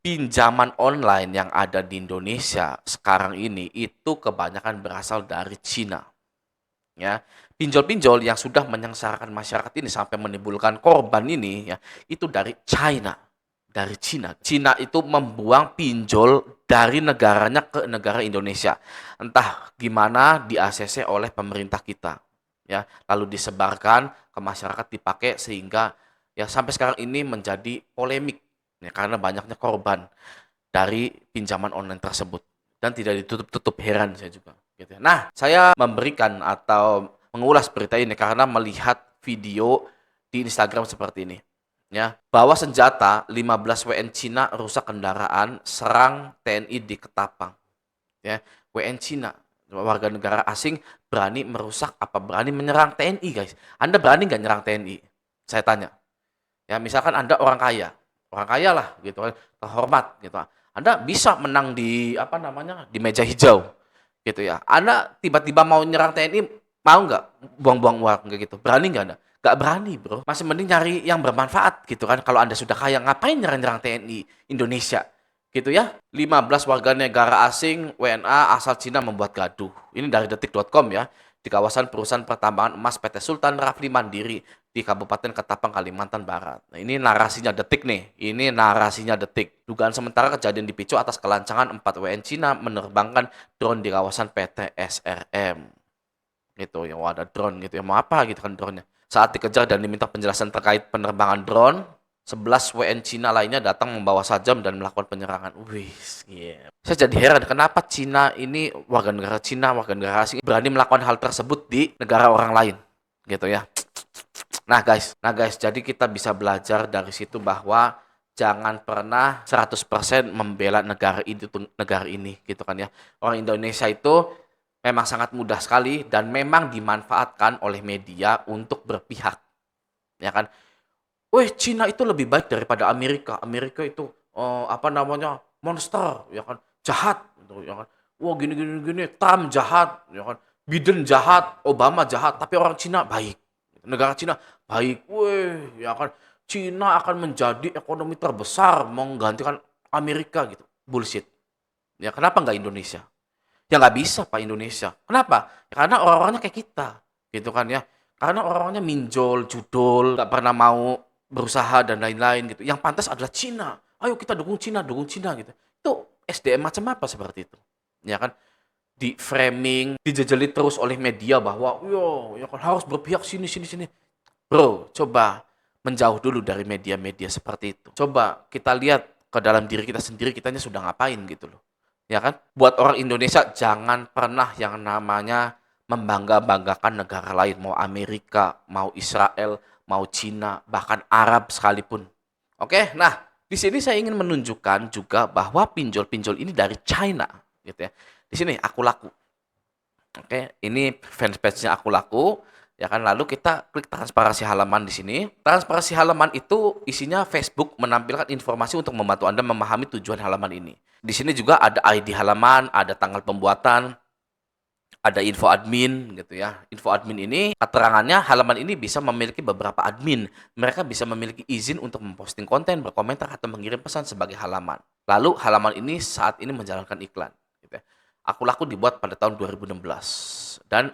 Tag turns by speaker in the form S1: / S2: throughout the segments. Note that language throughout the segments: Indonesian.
S1: pinjaman online yang ada di Indonesia sekarang ini itu kebanyakan berasal dari Cina. Ya, pinjol-pinjol yang sudah menyengsarakan masyarakat ini sampai menimbulkan korban ini ya, itu dari China, dari Cina. Cina itu membuang pinjol dari negaranya ke negara Indonesia. Entah gimana di-ACC oleh pemerintah kita. Ya, lalu disebarkan ke masyarakat dipakai sehingga ya sampai sekarang ini menjadi polemik ya, karena banyaknya korban dari pinjaman online tersebut dan tidak ditutup-tutup, heran saya juga gitu ya. Nah, saya memberikan atau mengulas berita ini karena melihat video di Instagram seperti ini ya, bawa senjata 15 WN Cina rusak kendaraan serang TNI di Ketapang ya. WN Cina, warga negara asing, berani merusak apa berani menyerang TNI, guys. Anda berani nggak nyerang TNI? Saya tanya. Ya, misalkan Anda orang kaya lah gitu kan, terhormat gitu. Anda bisa menang di apa namanya di meja hijau gitu ya. Anda tiba-tiba mau nyerang TNI, mau nggak buang-buang uang kayak gitu? Berani nggak Anda? Nggak berani, bro. Masih mending nyari yang bermanfaat gitu kan. Kalau Anda sudah kaya, ngapain nyerang-nyerang TNI Indonesia? Gitu ya. 15 warga negara asing WNA asal Cina membuat gaduh. Ini dari detik.com ya. Di kawasan perusahaan pertambangan emas PT Sultan Rafli Mandiri di Kabupaten Ketapang, Kalimantan Barat. Nah, ini narasinya Detik nih. Ini narasinya Detik. Dugaan sementara kejadian dipicu atas kelancangan 4 WN Cina menerbangkan drone di kawasan PT SRM. Gitu ya, ada drone gitu ya. Mau apa gitu kan drone-nya. Saat dikejar dan diminta penjelasan terkait penerbangan drone, 11 WN Cina lainnya datang membawa sajam dan melakukan penyerangan. Wih, yeah. Saya jadi heran kenapa Cina ini warga negara Cina, warga negara asing berani melakukan hal tersebut di negara orang lain, gitu ya. Nah guys, jadi kita bisa belajar dari situ bahwa jangan pernah 100% membela negara ini gitu kan ya. Orang Indonesia itu memang sangat mudah sekali dan memang dimanfaatkan oleh media untuk berpihak, ya kan. Weh, Cina itu lebih baik daripada Amerika. Amerika itu apa namanya? Monster, ya kan. Jahat gitu, ya kan. Wah, gini gini gini, Trump jahat, ya kan. Biden jahat, Obama jahat, tapi orang Cina baik. Negara Cina baik. Weh, ya kan. Cina akan menjadi ekonomi terbesar menggantikan Amerika gitu. Bullshit. Ya, kenapa nggak Indonesia? Ya nggak bisa Pak Indonesia. Kenapa? Ya, karena orang-orangnya kayak kita, gitu kan ya. Karena orang-orangnya minjol, judul, nggak pernah mau berusaha dan lain-lain gitu. Yang pantas adalah Cina. Ayo kita dukung Cina gitu. Itu SDM macam apa seperti itu? Ya kan? Di framing, dijejeli terus oleh media bahwa yo, ya kan harus berpihak sini sini sini. Bro, coba menjauh dulu dari media-media seperti itu. Coba kita lihat ke dalam diri kita sendiri, kitanya sudah ngapain gitu loh. Ya kan? Buat orang Indonesia jangan pernah yang namanya membangga-banggakan negara lain, mau Amerika, mau Israel, mau Cina, bahkan Arab sekalipun. Oke, nah di sini saya ingin menunjukkan juga bahwa pinjol-pinjol ini dari China, gitu ya. Di sini aku laku. Oke, ini fanspage-nya aku laku, ya kan. Lalu kita klik transparansi halaman di sini. Transparansi halaman itu isinya Facebook menampilkan informasi untuk membantu Anda memahami tujuan halaman ini. Di sini juga ada ID halaman, ada tanggal pembuatan, ada info admin gitu ya. Info admin ini keterangannya halaman ini bisa memiliki beberapa admin. Mereka bisa memiliki izin untuk memposting konten, berkomentar atau mengirim pesan sebagai halaman. Lalu halaman ini saat ini menjalankan iklan gitu ya. Aku laku dibuat pada tahun 2016 dan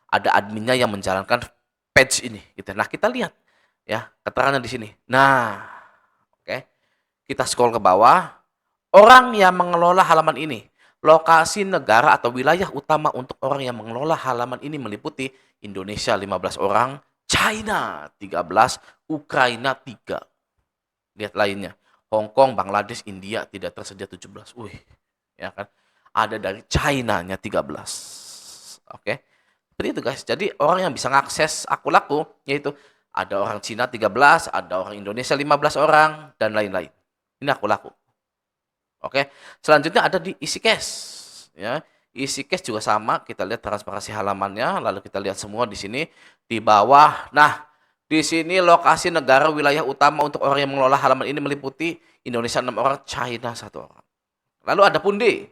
S1: ada adminnya yang menjalankan page ini gitu. Nah, kita lihat ya keterangannya di sini. Nah, oke. Kita scroll ke bawah. Orang yang mengelola halaman ini, lokasi negara atau wilayah utama untuk orang yang mengelola halaman ini meliputi Indonesia 15 orang, China 13, Ukraina 3. Lihat lainnya. Hong Kong, Bangladesh, India tidak tersedia 17. Wih, ya kan? Ada dari China-nya 13. Oke. Seperti itu guys. Jadi orang yang bisa mengakses aku laku yaitu ada orang Cina 13, ada orang Indonesia 15 orang dan lain-lain. Ini aku laku. Oke. Selanjutnya ada di isi cash ya. Isi cash juga sama, kita lihat transparansi halamannya, lalu kita lihat semua di sini di bawah. Nah, di sini lokasi negara wilayah utama untuk orang yang mengelola halaman ini meliputi Indonesia 6 orang, China 1 orang. Lalu ada pundi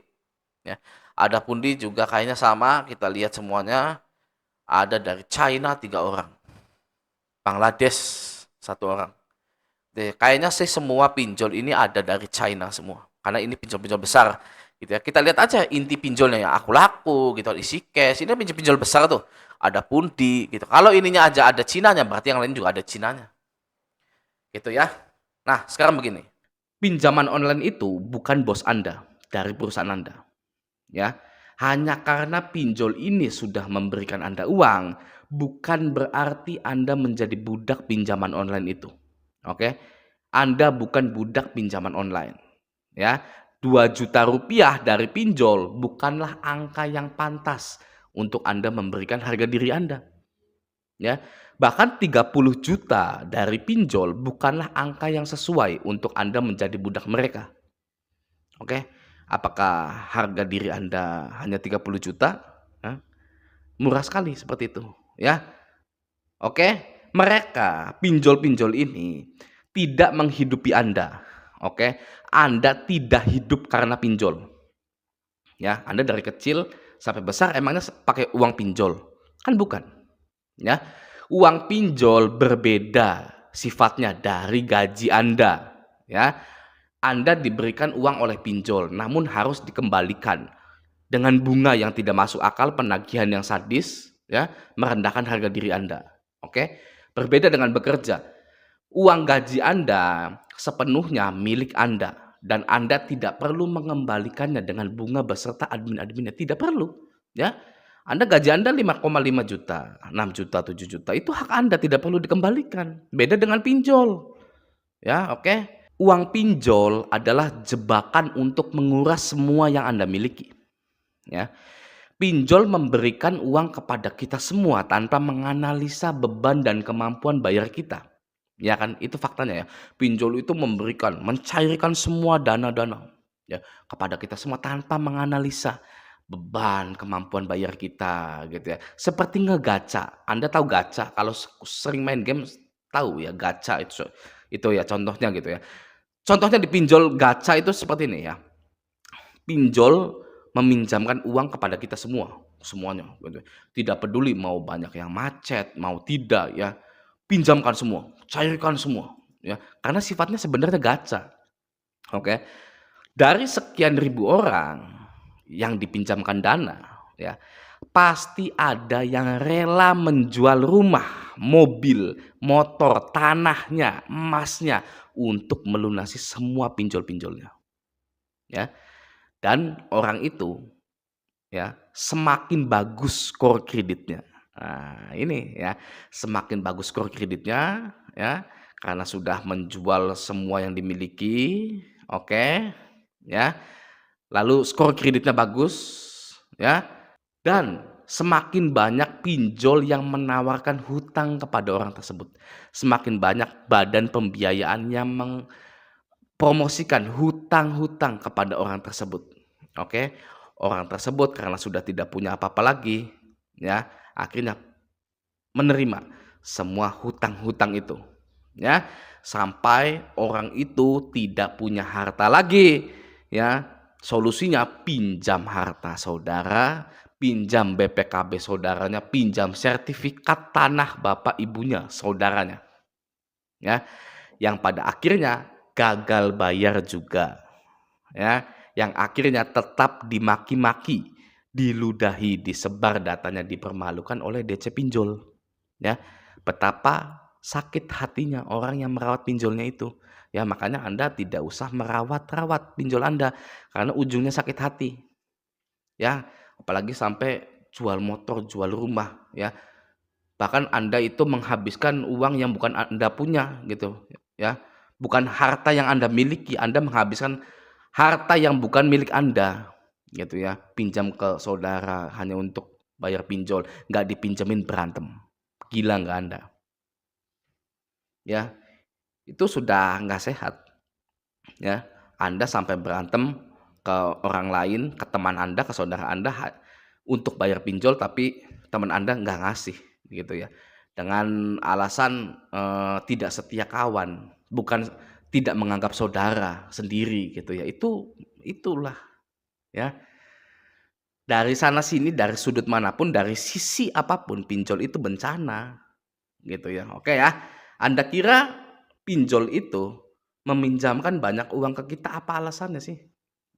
S1: ya. Ada pundi juga kayaknya sama, kita lihat semuanya. Ada dari China 3 orang. Bangladesh 1 orang. Kayaknya sih semua pinjol ini ada dari China semua. Karena ini pinjol-pinjol besar gitu ya. Kita lihat aja inti pinjolnya yang aku laku gitu, isi cash. Ini pinjol-pinjol besar tuh. Ada pundi gitu. Kalau ininya aja ada Cinanya, berarti yang lain juga ada Cinanya. Gitu ya. Nah, sekarang begini. Pinjaman online itu bukan bos Anda dari perusahaan Anda, ya. Hanya karena pinjol ini sudah memberikan Anda uang, bukan berarti Anda menjadi budak pinjaman online itu. Oke? Anda bukan budak pinjaman online, ya. 2 juta rupiah dari pinjol bukanlah angka yang pantas untuk Anda memberikan harga diri Anda, ya. Bahkan 30 juta dari pinjol bukanlah angka yang sesuai untuk Anda menjadi budak mereka. Oke? Apakah harga diri Anda hanya 30 juta? Hah? Murah sekali seperti itu, ya. Oke? Mereka, pinjol-pinjol ini tidak menghidupi Anda. Oke? Anda tidak hidup karena pinjol. Ya, Anda dari kecil sampai besar emangnya pakai uang pinjol? Kan bukan, ya. Uang pinjol berbeda sifatnya dari gaji Anda, ya. Anda diberikan uang oleh pinjol, namun harus dikembalikan dengan bunga yang tidak masuk akal, penagihan yang sadis, ya, merendahkan harga diri Anda. Oke? Berbeda dengan bekerja. Uang gaji Anda sepenuhnya milik Anda dan Anda tidak perlu mengembalikannya dengan bunga beserta admin-adminnya, tidak perlu, ya. Anda gaji 5,5 juta, 6 juta, 7 juta, itu hak Anda, tidak perlu dikembalikan. Beda dengan pinjol, ya, oke? Uang pinjol adalah jebakan untuk menguras semua yang Anda miliki, ya. Pinjol memberikan uang kepada kita semua tanpa menganalisa beban dan kemampuan bayar kita. Ya kan, itu faktanya ya. Pinjol itu mencairkan semua dana-dana ya kepada kita semua tanpa menganalisa beban, kemampuan bayar kita gitu ya. Seperti ngegaca. Anda tahu gaca? Kalau sering main game tahu ya gaca itu ya contohnya gitu ya. Contohnya di pinjol gaca itu seperti ini ya. Pinjol meminjamkan uang kepada kita semua, semuanya gitu. Tidak peduli mau banyak yang macet, mau tidak ya, pinjamkan semua, cairkan semua ya. Karena sifatnya sebenarnya gacha, oke. Dari sekian ribu orang yang dipinjamkan dana ya, pasti ada yang rela menjual rumah, mobil, motor, tanahnya, emasnya untuk melunasi semua pinjol-pinjolnya ya. Dan orang itu ya, semakin bagus skor kreditnya. Nah, ini ya, semakin bagus skor kreditnya ya, karena sudah menjual semua yang dimiliki, oke, ya. Lalu skor kreditnya bagus, ya, dan semakin banyak pinjol yang menawarkan hutang kepada orang tersebut. Semakin banyak badan pembiayaan yang promosikan hutang-hutang kepada orang tersebut. Oke. Orang tersebut karena sudah tidak punya apa-apa lagi, ya, akhirnya menerima semua hutang-hutang itu, ya. Sampai orang itu tidak punya harta lagi, ya. Solusinya pinjam harta saudara, pinjam BPKB saudaranya, pinjam sertifikat tanah bapak ibunya saudaranya, ya. Yang pada akhirnya gagal bayar juga, ya, yang akhirnya tetap dimaki-maki, diludahi, disebar datanya, dipermalukan oleh DC pinjol, ya. Betapa sakit hatinya orang yang merawat pinjolnya itu. Ya, makanya Anda tidak usah merawat-rawat pinjol Anda karena ujungnya sakit hati. Ya, apalagi sampai jual motor, jual rumah, ya. Bahkan Anda itu menghabiskan uang yang bukan Anda punya gitu, ya. Bukan harta yang Anda miliki, Anda menghabiskan harta yang bukan milik Anda, gitu ya. Pinjam ke saudara hanya untuk bayar pinjol, nggak dipinjemin berantem. Gila nggak Anda? Ya, itu sudah nggak sehat, ya. Anda sampai berantem ke orang lain, ke teman Anda, ke saudara Anda untuk bayar pinjol tapi teman Anda nggak ngasih gitu ya. Dengan alasan tidak setia kawan, bukan tidak menganggap saudara sendiri gitu ya. Itulah ya. Dari sana sini, dari sudut manapun, dari sisi apapun pinjol itu bencana gitu ya. Oke ya. Anda kira pinjol itu meminjamkan banyak uang ke kita, apa alasannya sih?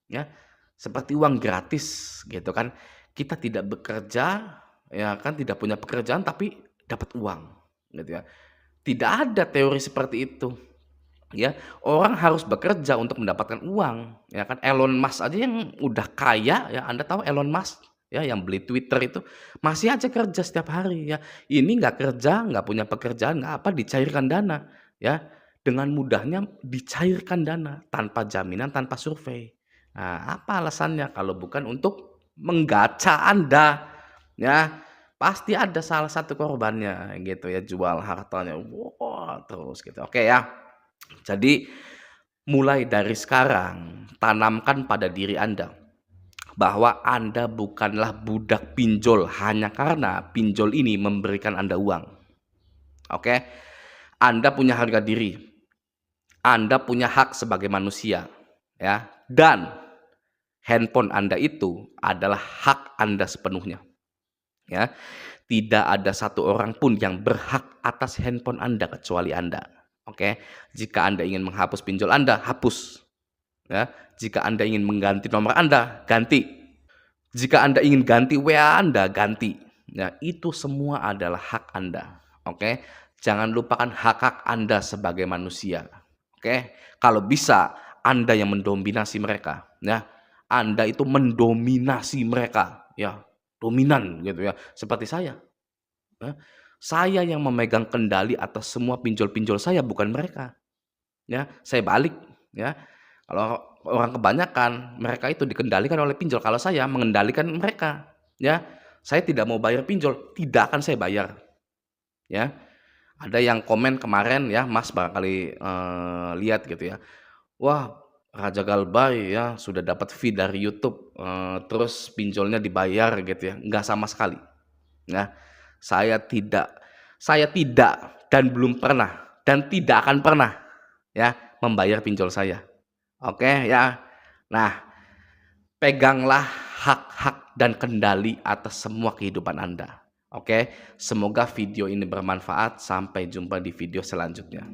S1: Ya, seperti uang gratis gitu kan. Kita tidak bekerja, ya kan, tidak punya pekerjaan tapi dapat uang, gitu ya. Tidak ada teori seperti itu, ya. Orang harus bekerja untuk mendapatkan uang, ya kan. Elon Musk aja yang udah kaya, ya, Anda tahu Elon Musk, ya, yang beli Twitter itu, masih aja kerja setiap hari, ya. Ini nggak kerja, nggak punya pekerjaan, nggak apa, dicairkan dana, ya. Dengan mudahnya dicairkan dana, tanpa jaminan, tanpa survei. Nah, apa alasannya kalau bukan untuk menggaca Anda, ya. Pasti ada salah satu korbannya gitu ya, jual hartanya, wah, terus gitu. Oke ya. Jadi mulai dari sekarang tanamkan pada diri Anda bahwa Anda bukanlah budak pinjol hanya karena pinjol ini memberikan Anda uang. Oke? Anda punya harga diri. Anda punya hak sebagai manusia, ya. Dan handphone Anda itu adalah hak Anda sepenuhnya, ya. Tidak ada satu orang pun yang berhak atas handphone Anda kecuali Anda. Oke? Jika Anda ingin menghapus pinjol Anda, hapus. Ya, jika Anda ingin mengganti nomor Anda, ganti. Jika Anda ingin ganti WA Anda, ganti. Ya, itu semua adalah hak Anda. Oke? Jangan lupakan hak-hak Anda sebagai manusia. Oke? Kalau bisa Anda yang mendominasi mereka, ya. Anda itu mendominasi mereka, ya. Dominan gitu ya, seperti saya. Ya. Saya yang memegang kendali atas semua pinjol-pinjol saya, bukan mereka. Ya, saya balik, ya. Kalau orang kebanyakan, mereka itu dikendalikan oleh pinjol, kalau saya mengendalikan mereka, ya. Saya tidak mau bayar pinjol, tidak akan saya bayar, ya. Ada yang komen kemarin ya, Mas barangkali, lihat gitu ya, "Wah, Raja Galbay ya sudah dapat fee dari YouTube, terus pinjolnya dibayar," gitu ya. Enggak sama sekali, ya. Saya tidak saya tidak dan belum pernah dan tidak akan pernah, ya, membayar pinjol saya. Oke ya. Nah, peganglah hak-hak dan kendali atas semua kehidupan Anda. Oke, semoga video ini bermanfaat. Sampai jumpa di video selanjutnya.